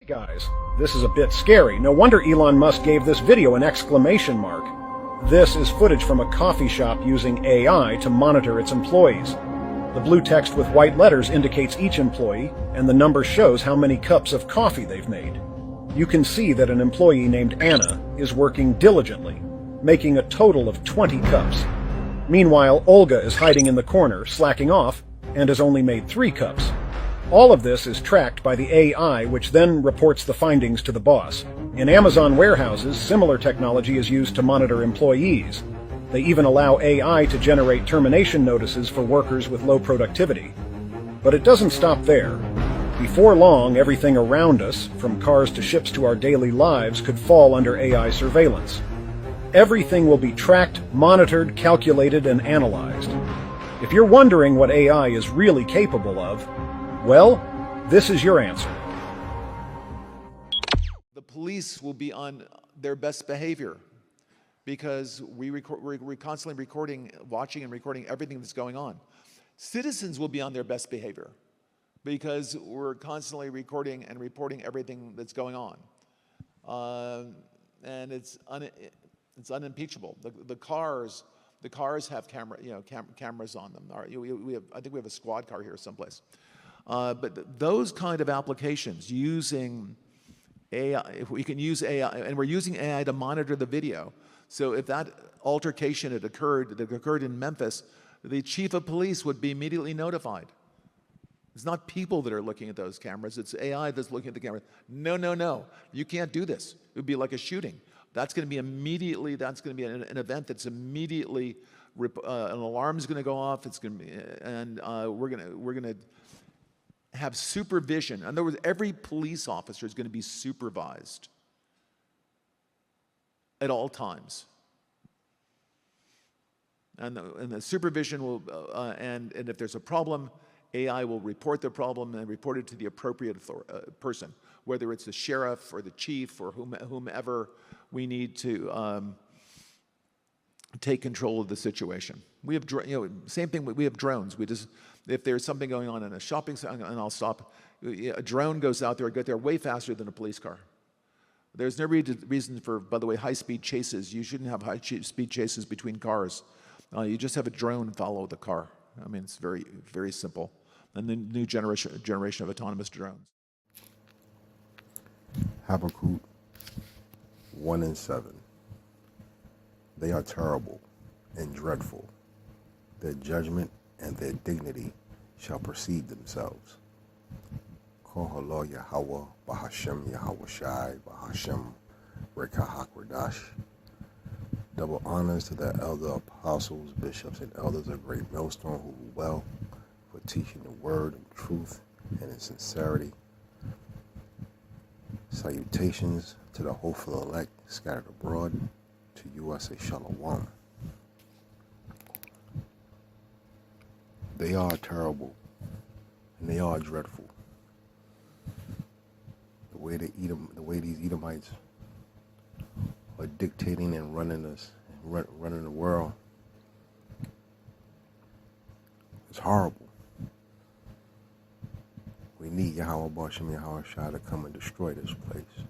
Guys, this is a bit scary. No wonder Elon Musk gave this video an exclamation mark. This is footage from a coffee shop using AI to monitor its employees. The blue text with white letters indicates each employee, and the number shows how many cups of coffee they've made. You can see that an employee named Anna is working diligently, making a total of 20 cups. Meanwhile, Olga is hiding in the corner, slacking off, and has only made 3 cups. All of this is tracked by the AI, which then reports the findings to the boss. In Amazon warehouses, similar technology is used to monitor employees. They even allow AI to generate termination notices for workers with low productivity. But it doesn't stop there. Before long, everything around us, from cars to ships to our daily lives, could fall under AI surveillance. Everything will be tracked, monitored, calculated, and analyzed. If you're wondering what AI is really capable of, well, this is your answer. The police will be on their best behavior because we're constantly recording, watching and recording everything that's going on. Citizens will be on their best behavior because we're constantly recording and reporting everything that's going on. And it's unimpeachable. The cars have cameras on them. I think we have a squad car here someplace. But those kind of applications using AI, if we can use AI, and we're using AI to monitor the video. So if that altercation that occurred in Memphis, the chief of police would be immediately notified. It's not people that are looking at those cameras, it's AI that's looking at the cameras. No, you can't do this. It would be like a shooting. That's going to be an event that's immediately, an alarm is going to go off, it's going to be, and we're going to have supervision. In other words, every police officer is going to be supervised at all times. And the supervision will, and if there's a problem, AI will report the problem and report it to the appropriate person, whether it's the sheriff or the chief or whomever we need to take control of the situation. We have, same thing. We have drones. If there's something going on in a shopping center, and I'll stop. A drone goes out there, get there way faster than a police car. There's no reason for, by the way, high-speed chases. You shouldn't have high-speed chases between cars. You just have a drone follow the car. I mean, it's very, very simple. And the new generation of autonomous drones. Habakkuk 1:7. They are terrible and dreadful. Their judgment and their dignity shall precede themselves. Kohala Yahweh, Bahashem Yahweh Shai, Bahashem Rekahak Radash. Double honors to the elder apostles, bishops, and elders of Great Millstone who do well for teaching the word in truth and in sincerity. Salutations to the hopeful elect scattered abroad. To you I say shalom. They are terrible and they are dreadful. The way these Edomites are dictating and running the world is horrible. We need Yahweh Bashem Yahweh Shai to come and destroy this place.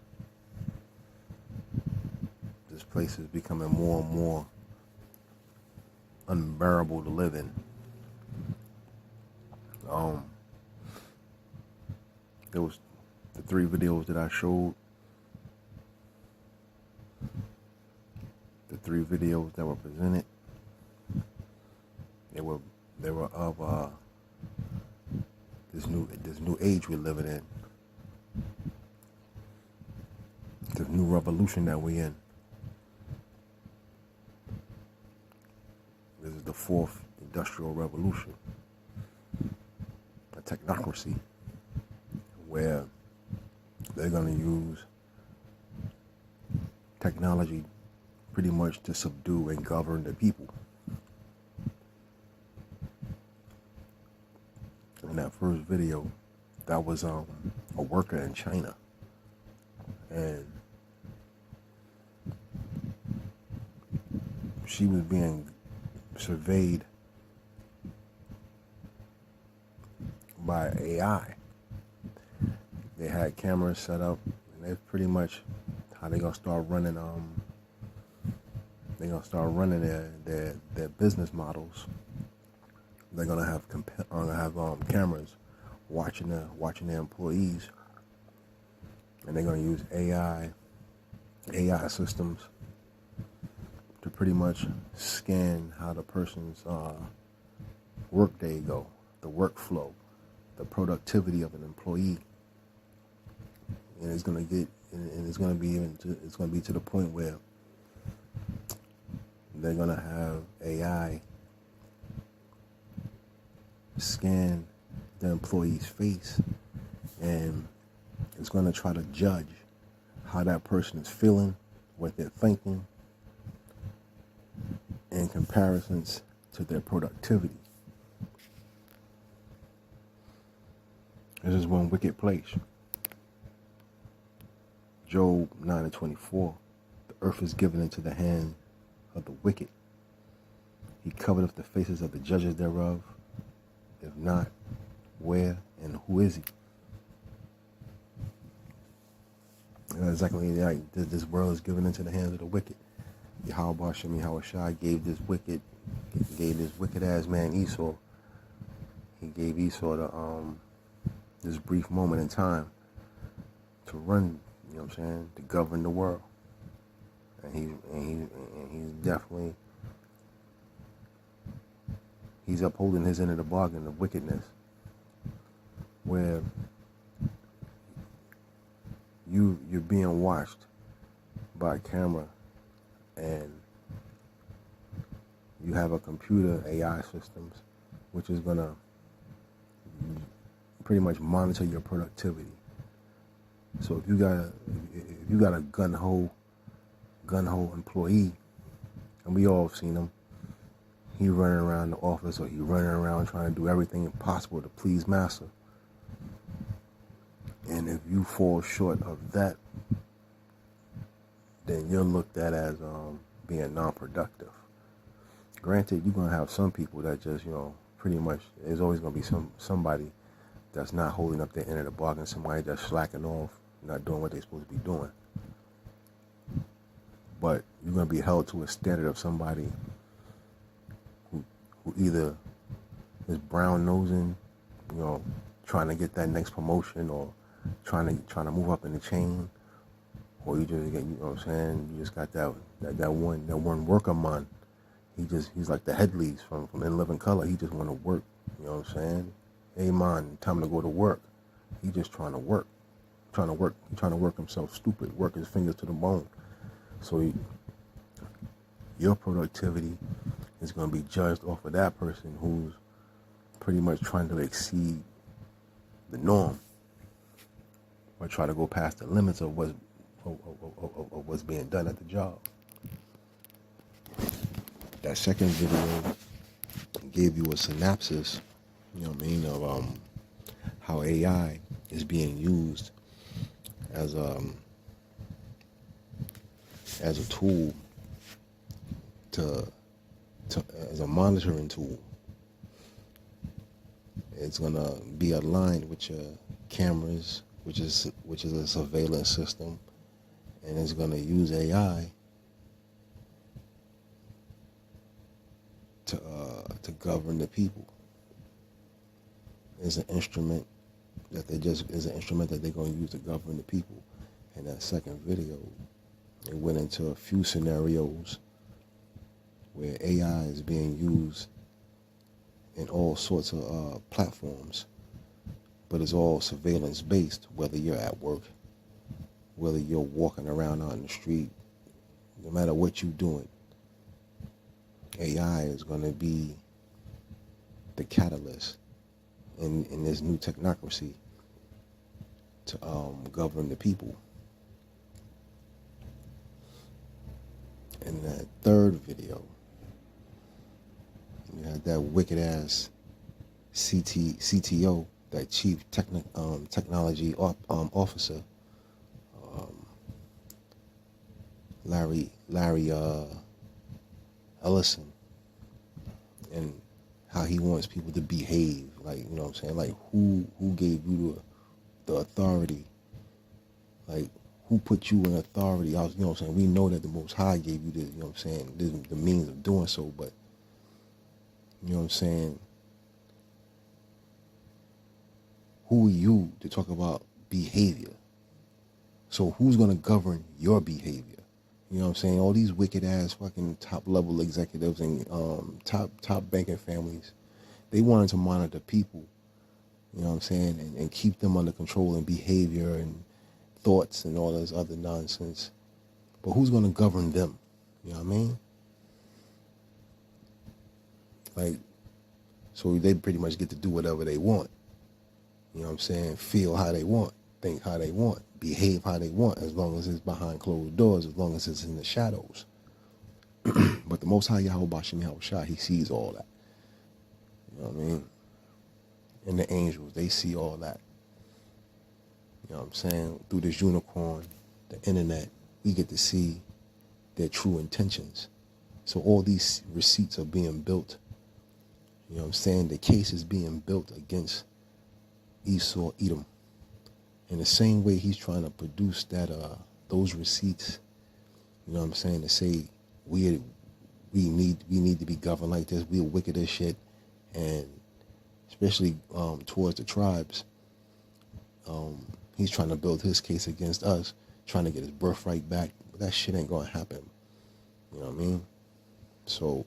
This place is becoming more and more unbearable to live in. There was the 3 videos that I showed. The 3 videos that were presented. They were of this new age we're living in. This new revolution that we're in. This is the 4th industrial revolution. A technocracy where they're going to use technology pretty much to subdue and govern the people. In that first video, that was a worker in China, and she was being surveyed by AI. They had cameras set up, and that's pretty much how they gonna start running. They gonna start running their business models. They're gonna have cameras watching their employees, and they're gonna use AI systems to pretty much scan how the person's workday go, the workflow, the productivity of an employee, and it's gonna be to the point where they're gonna have AI scan the employee's face, and it's gonna try to judge how that person is feeling, what they're thinking, in comparisons to their productivity. This is one wicked place. Job 9:24. The earth is given into the hand of the wicked. He covereth the faces of the judges thereof. If not, where and who is he? Exactly like this world is given into the hands of the wicked. Yahweh Shem Shai gave this wicked ass man Esau. He gave Esau this brief moment in time to run, you know what I'm saying, to govern the world. And he's definitely upholding his end of the bargain of wickedness, where you're being watched by a camera, and you have a computer AI systems which is gonna pretty much monitor your productivity. So if you got a gun ho employee, and we all have seen him, he running around the office, or he running around trying to do everything possible to please master. And if you fall short of that, then you're looked at as being non-productive. Granted, you're gonna have some people that just, pretty much, there's always gonna be somebody that's not holding up their end of the bargain, somebody that's slacking off, not doing what they're supposed to be doing. But you're gonna be held to a standard of somebody who either is brown nosing, trying to get that next promotion, or trying to move up in the chain, or you just get, you just got that one worker man. He's like the Headleys from In Living Color. He just want to work, Hey man, time to go to work. He just trying to work. He's trying to work himself stupid, work his fingers to the bone. So your productivity is going to be judged off of that person who's pretty much trying to exceed the norm, or try to go past the limits of what's being done at the job. That second video gave you a synopsis, of how AI is being used as a tool as a monitoring tool. It's gonna be aligned with your cameras, which is a surveillance system, and it's gonna use AI to govern the people. It's an instrument that they're going to use to govern the people. In that second video, it went into a few scenarios where AI is being used in all sorts of platforms, but it's all surveillance based, whether you're at work, whether you're walking around out in the street, no matter what you're doing. AI is going to be the catalyst in this new technocracy to govern the people. In that third video, you had that wicked ass CTO, that chief technology officer, Larry Ellison, and how he wants people to behave, like, like who gave you the authority. Like, who put you in authority? You know what I'm saying? We know that the Most High gave you the, you know what I'm saying, the means of doing so, but, you know what I'm saying? Who are you to talk about behavior? So who's going to govern your behavior? You know what I'm saying? All these wicked ass fucking top level executives and top banking families, they wanted to monitor people, you know what I'm saying, and keep them under control in behavior and thoughts and all this other nonsense. But who's going to govern them? You know what I mean? Like, so they pretty much get to do whatever they want. You know what I'm saying? Feel how they want, think how they want, behave how they want, as long as it's behind closed doors, as long as it's in the shadows. But the Most High Yahweh Bashim Yahushua, he sees all that. You know what I mean? And the angels, they see all that. You know what I'm saying? Through this unicorn, the internet, we get to see their true intentions. So all these receipts are being built. You know what I'm saying? The case is being built against Esau, Edom. In the same way he's trying to produce that those receipts, you know what I'm saying, to say we need to be governed like this, we're wicked as shit, and especially towards the tribes. He's trying to build his case against us, trying to get his birthright back, but that shit ain't gonna happen. You know what I mean? So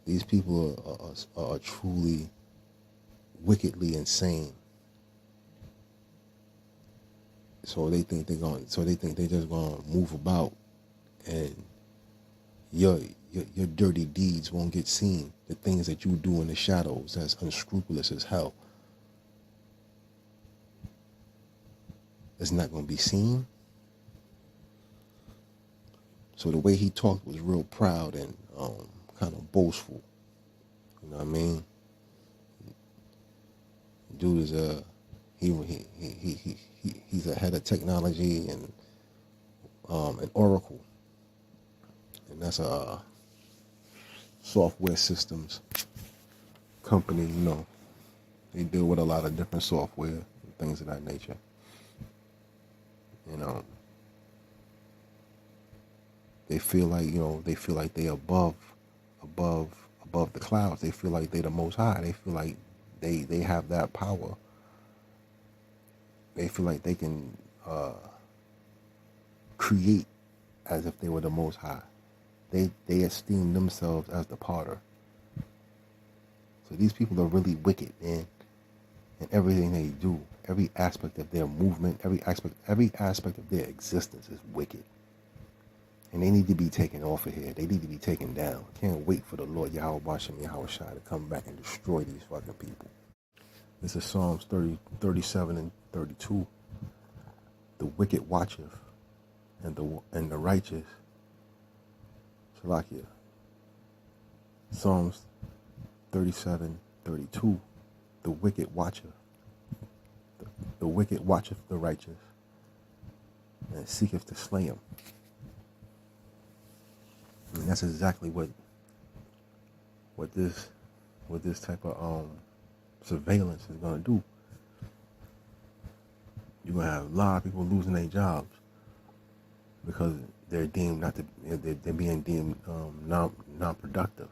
these people are truly wickedly insane. So they think they're just gonna move about, and your dirty deeds won't get seen. The things that you do in the shadows, that's unscrupulous as hell, it's not gonna be seen. So the way he talked was real proud and kind of boastful. You know what I mean? Dude is he's a head of technology and an Oracle, and that's a software systems company. You know, they deal with a lot of different software and things of that nature. You know, they feel like they above the clouds. They feel like they the Most High. They feel like they have that power. They feel like they can create as if they were the Most High. They esteem themselves as the potter. So these people are really wicked, man. And everything they do, every aspect of their movement, every aspect of their existence is wicked. And they need to be taken off of here. They need to be taken down. I can't wait for the Lord Yahweh Basham Yahushua to come back and destroy these fucking people. This is Psalms 37 and 32. The wicked watcheth, and the righteous. Shalakia. Psalms 37, 32. The wicked watcheth. The wicked watcheth the righteous, and seeketh to slay him. And that's exactly what this type of surveillance is gonna do. You're gonna have a lot of people losing their jobs because they're deemed they're being deemed non-productive.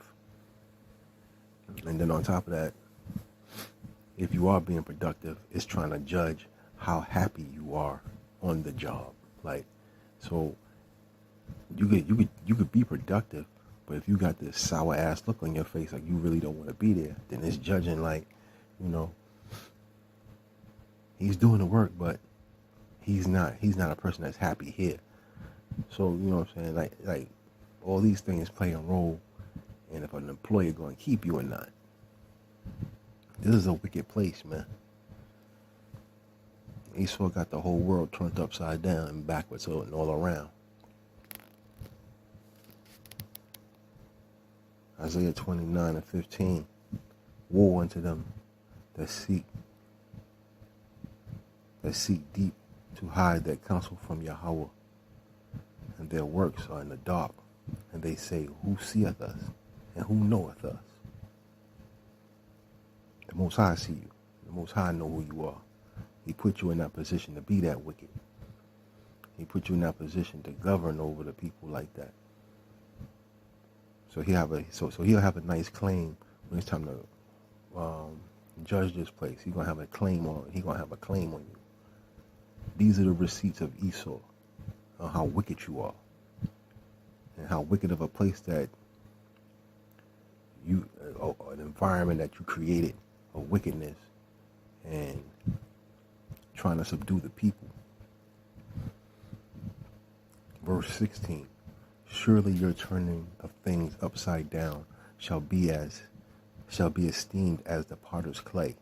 And then on top of that, if you are being productive, it's trying to judge how happy you are on the job. Like, so you could be productive, but if you got this sour ass look on your face, like you really don't want to be there, then it's judging like, you know, he's doing the work, but he's not a person that's happy here. So, you know what I'm saying? Like all these things play a role in if an employer going to keep you or not. This is a wicked place, man. Esau got the whole world turned upside down and backwards and all around. Isaiah 29 and 15. Woe unto them that seek deep to hide their counsel from Yahweh, and their works are in the dark, and they say, who seeth us, and who knoweth us? The Most High see you. The Most High know who you are. He put you in that position to be that wicked. He put you in that position to govern over the people like that. So he'll have a nice claim when it's time to judge this place. He gonna have a claim on you. These are the receipts of Esau on how wicked you are, and how wicked of a place that you, an environment that you created of wickedness and trying to subdue the people. Verse 16, surely your turning of things upside down shall be esteemed as the potter's clay.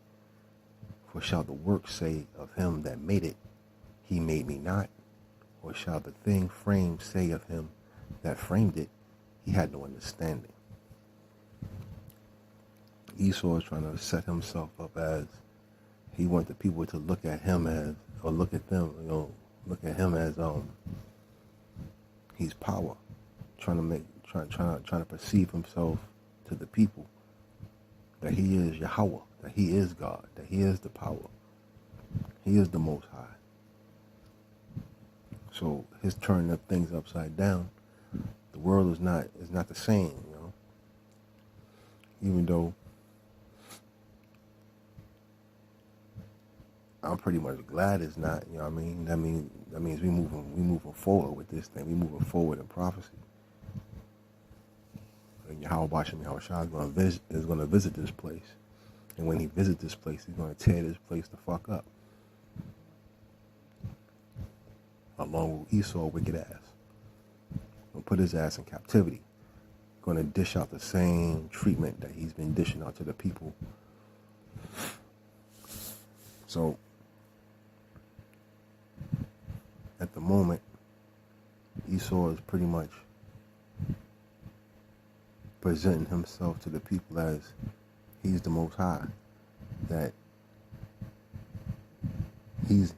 For shall the work say of him that made it, he made me not? Or shall the thing framed say of him that framed it, he had no understanding? Esau is trying to set himself up as, he wants the people to look at him as, or look at them, look at him as he's power, trying to perceive himself to the people that he is Yahweh, that he is God, that he is the power, he is the Most High. So his turning of things upside down, the world is not the same, Even though I'm pretty much glad it's not, That means we moving forward with this thing. We moving forward in prophecy. And Yahweh Bashem Yahushua is going to visit this place. And when he visits this place, he's going to tear this place the fuck up. Along with Esau, wicked ass. Going to put his ass in captivity. Going to dish out the same treatment that he's been dishing out to the people. So, at the moment, Esau is pretty much presenting himself to the people as he's the Most High, that he's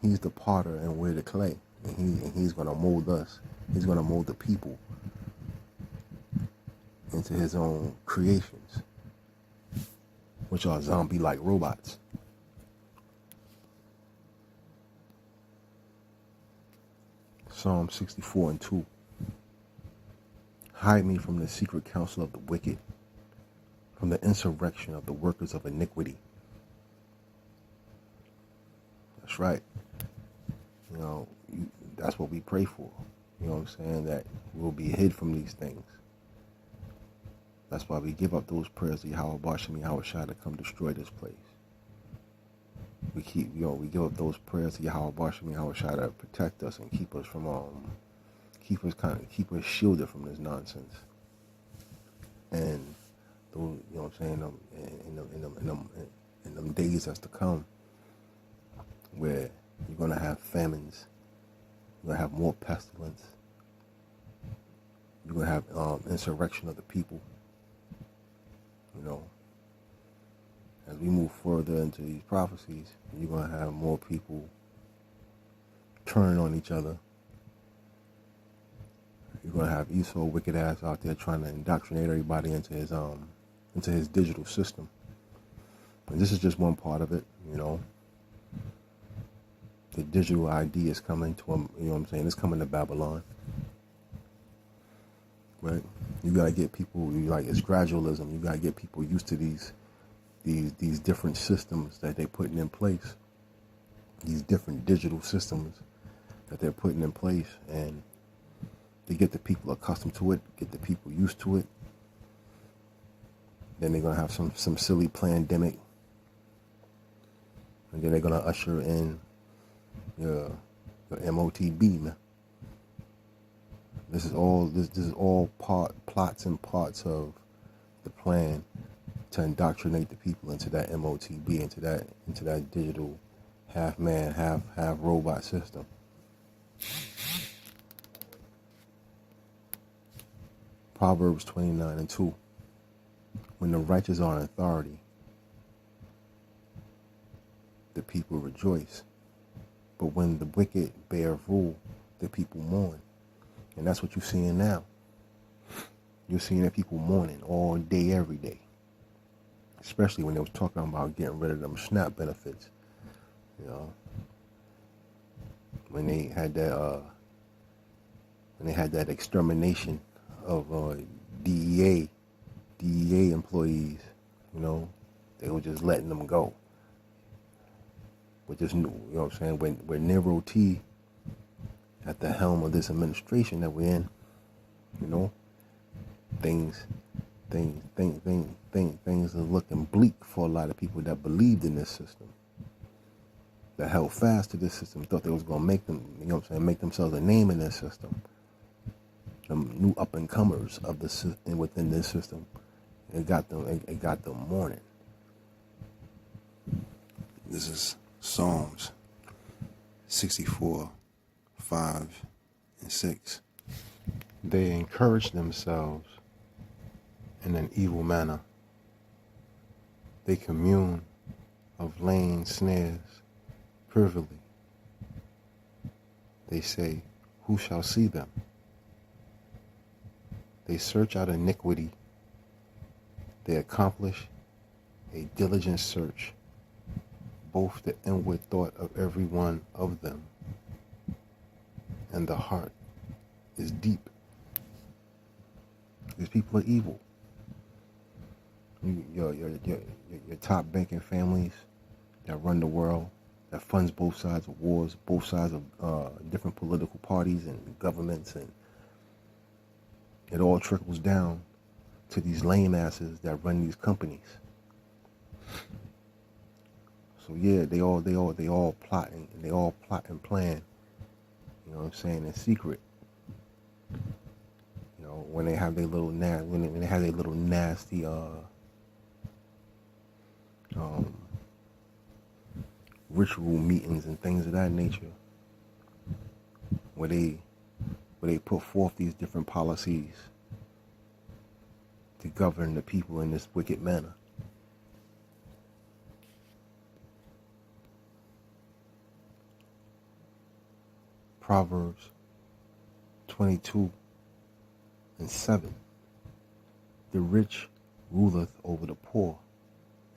the potter and we're the clay, and he's gonna mold us. He's gonna mold the people into his own creations, which are zombie-like robots. Psalm 64:2. Hide me from the secret counsel of the wicked, from the insurrection of the workers of iniquity. That's right. That's what we pray for. You know what I'm saying? That we'll be hid from these things. That's why we give up those prayers to Yahweh Bashem Yahushua to come destroy this place. We give up those prayers to Yahweh Bashem Yahushua to protect us and keep us from keep us shielded from this nonsense. And those, you know what I'm saying, in them days that's to come, where you're gonna have famines, you're gonna have more pestilence, you're gonna have insurrection of the people. As we move further into these prophecies, you're gonna have more people turning on each other. You're gonna have Esau wicked ass out there trying to indoctrinate everybody into his digital system. And this is just one part of it, The digital ID is coming to him, It's coming to Babylon. Right? You gotta get people, it's gradualism. You gotta get people used to these different systems that they're putting in place. These different digital systems that they're putting in place, and they get the people accustomed to it, get the people used to it. Then they're gonna have some silly pandemic, and then they're gonna usher in your MOTB, man. This is all plots and parts of the plan to indoctrinate the people into that MOTB, into that digital half man, half robot system. Proverbs 29:2. When the righteous are in authority, the people rejoice. But when the wicked bear rule, the people mourn. And that's what you're seeing now. You're seeing that people mourning all day, every day. especially when they was talking about getting rid of them SNAP benefits. When they had that extermination of DEA employees, they were just letting them go. With this new, what I'm saying, when Nero T at the helm of this administration that we're in, things are looking bleak for a lot of people that believed in this system, that held fast to this system, thought they was gonna make them, make themselves a name in this system. The new up and comers of within this system, it got them mourning. This is Psalms 64, 5, and 6. They encourage themselves in an evil manner. They commune of laying snares privily. They say, who shall see them? They search out iniquity. They accomplish a diligent search, both the inward thought of every one of them, and the heart is deep. These people are evil. Your top banking families that run the world, that funds both sides of wars, both sides of different political parties and governments, and it all trickles down to these lame asses that run these companies. So yeah, they all plot and plan. You know what I'm saying, in secret. When they have their little nasty ritual meetings and things of that nature, where they put forth these different policies to govern the people in this wicked manner. Proverbs 22 and 7. The rich ruleth over the poor,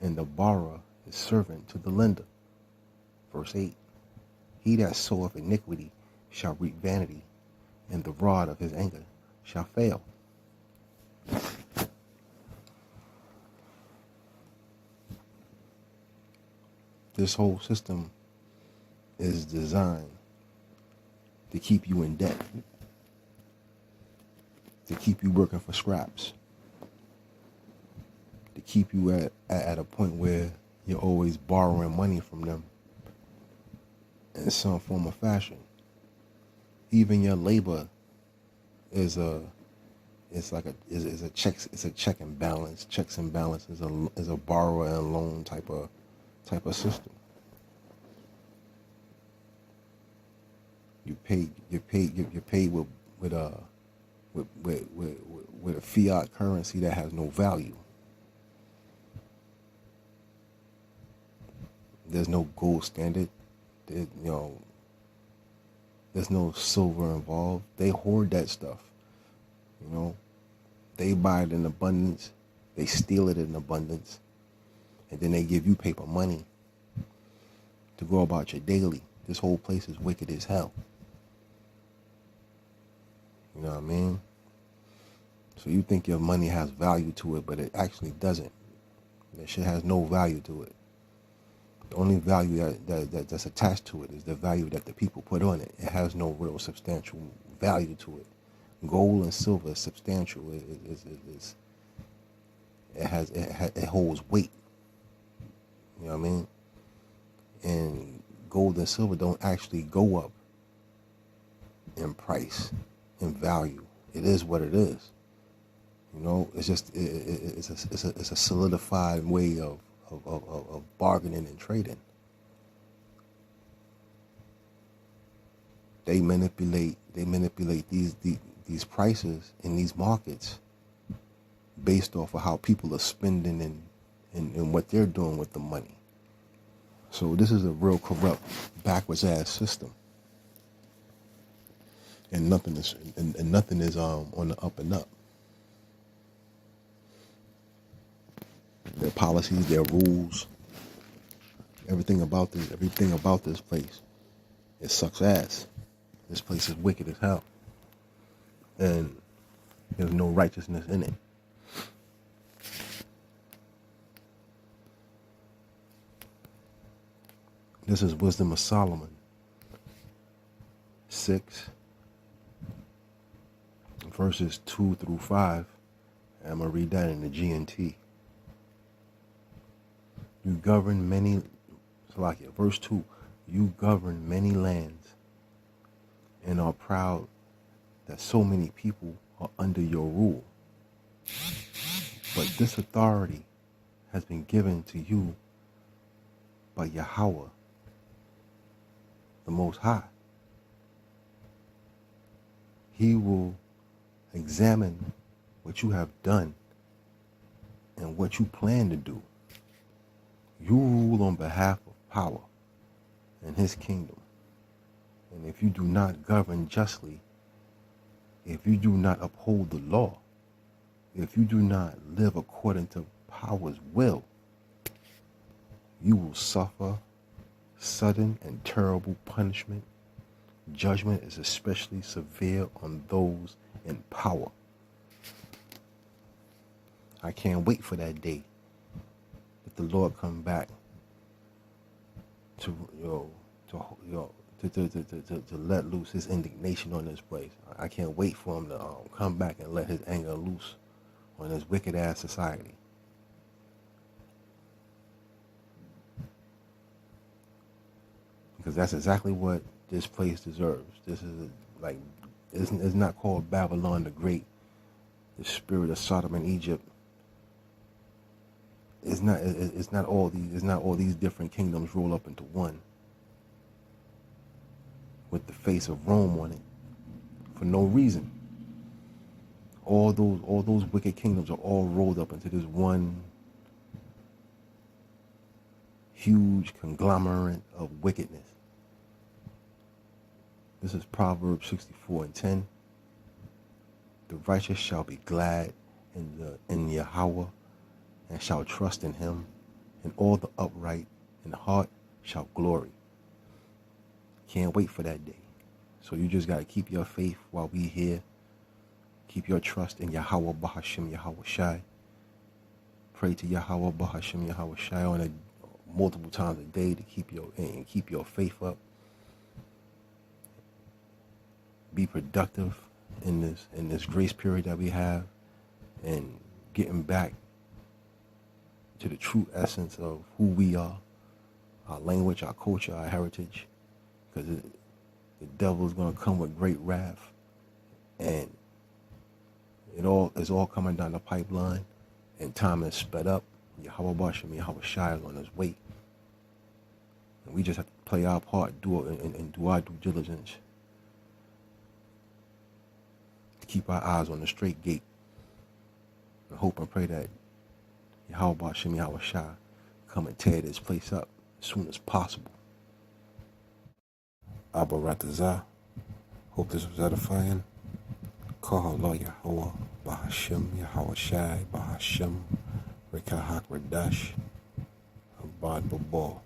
and the borrower is servant to the lender. Verse 8. He that soweth iniquity shall reap vanity, and the rod of his anger shall fail. This whole system is designed to keep you in debt, to keep you working for scraps, to keep you at a point where you're always borrowing money from them in some form or fashion. Even your labor is a check and balance. Checks and balance is a borrower and loan type of system. You're paid with a fiat currency that has no value. There's no gold standard. There's no silver involved. They hoard that stuff. They buy it in abundance. They steal it in abundance. And then they give you paper money to go about your daily. This whole place is wicked as hell. You know what I mean? So you think your money has value to it, but it actually doesn't. That shit has no value to it. The only value that's attached to it is the value that the people put on it. It has no real substantial value to it. Gold and silver is substantial. It holds weight. You know what I mean? And gold and silver don't actually go up in price, in value. It is what it is. It's just it's a solidified way of bargaining and trading. They manipulate these prices in these markets based off of how people are spending and what they're doing with the money. So this is a real corrupt, backwards ass system. And nothing is on the up and up. their policies, their rules, everything about this place. It sucks ass. This place is wicked as hell. And there's no righteousness in it. This is Wisdom of Solomon 6, verses 2 through 5. And I'm going to read that in the GNT. You govern many, verse 2, you govern many lands and are proud that so many people are under your rule. But this authority has been given to you by Yahweh, the Most High. He will examine what you have done and what you plan to do. You rule on behalf of power and his kingdom. And if you do not govern justly, if you do not uphold the law, if you do not live according to power's will, you will suffer sudden and terrible punishment. Judgment is especially severe on those in power. I can't wait for that day that the Lord come back to let loose his indignation on this place. I can't wait for him to come back and let his anger loose on this wicked ass society. Because that's exactly what this place deserves. This is it's not called Babylon the Great, the spirit of Sodom and Egypt. It's not all these different kingdoms roll up into one with the face of Rome on it for no reason. All those wicked kingdoms are all rolled up into this one huge conglomerate of wickedness. This is Proverbs 64:10. The righteous shall be glad in Yahweh, and shall trust in him, and all the upright in heart shall glory. Can't wait for that day. So you just got to keep your faith while we here. Keep your trust in Yahweh Bahashim Yahweh Shai. Pray to Yahweh Bahashim Yahweh Shai on multiple times a day to keep your faith up. Be productive in this grace period that we have, and getting back to the true essence of who we are, our language, our culture, our heritage, because the devil is going to come with great wrath, and it's all coming down the pipeline, and time is sped up. Yahweh Basham, Yahweh Shai is on his way, and we just have to play our part, do our due diligence to keep our eyes on the straight gate, and hope and pray that Yahweh Bashim, Yahweh Shai come and tear this place up as soon as possible. Abba Ratazah. Hope this was edifying. Kahala Yahweh, Bahashim, Yahweh Shai, Bahashim, Rekahak Radash, Abad Babal.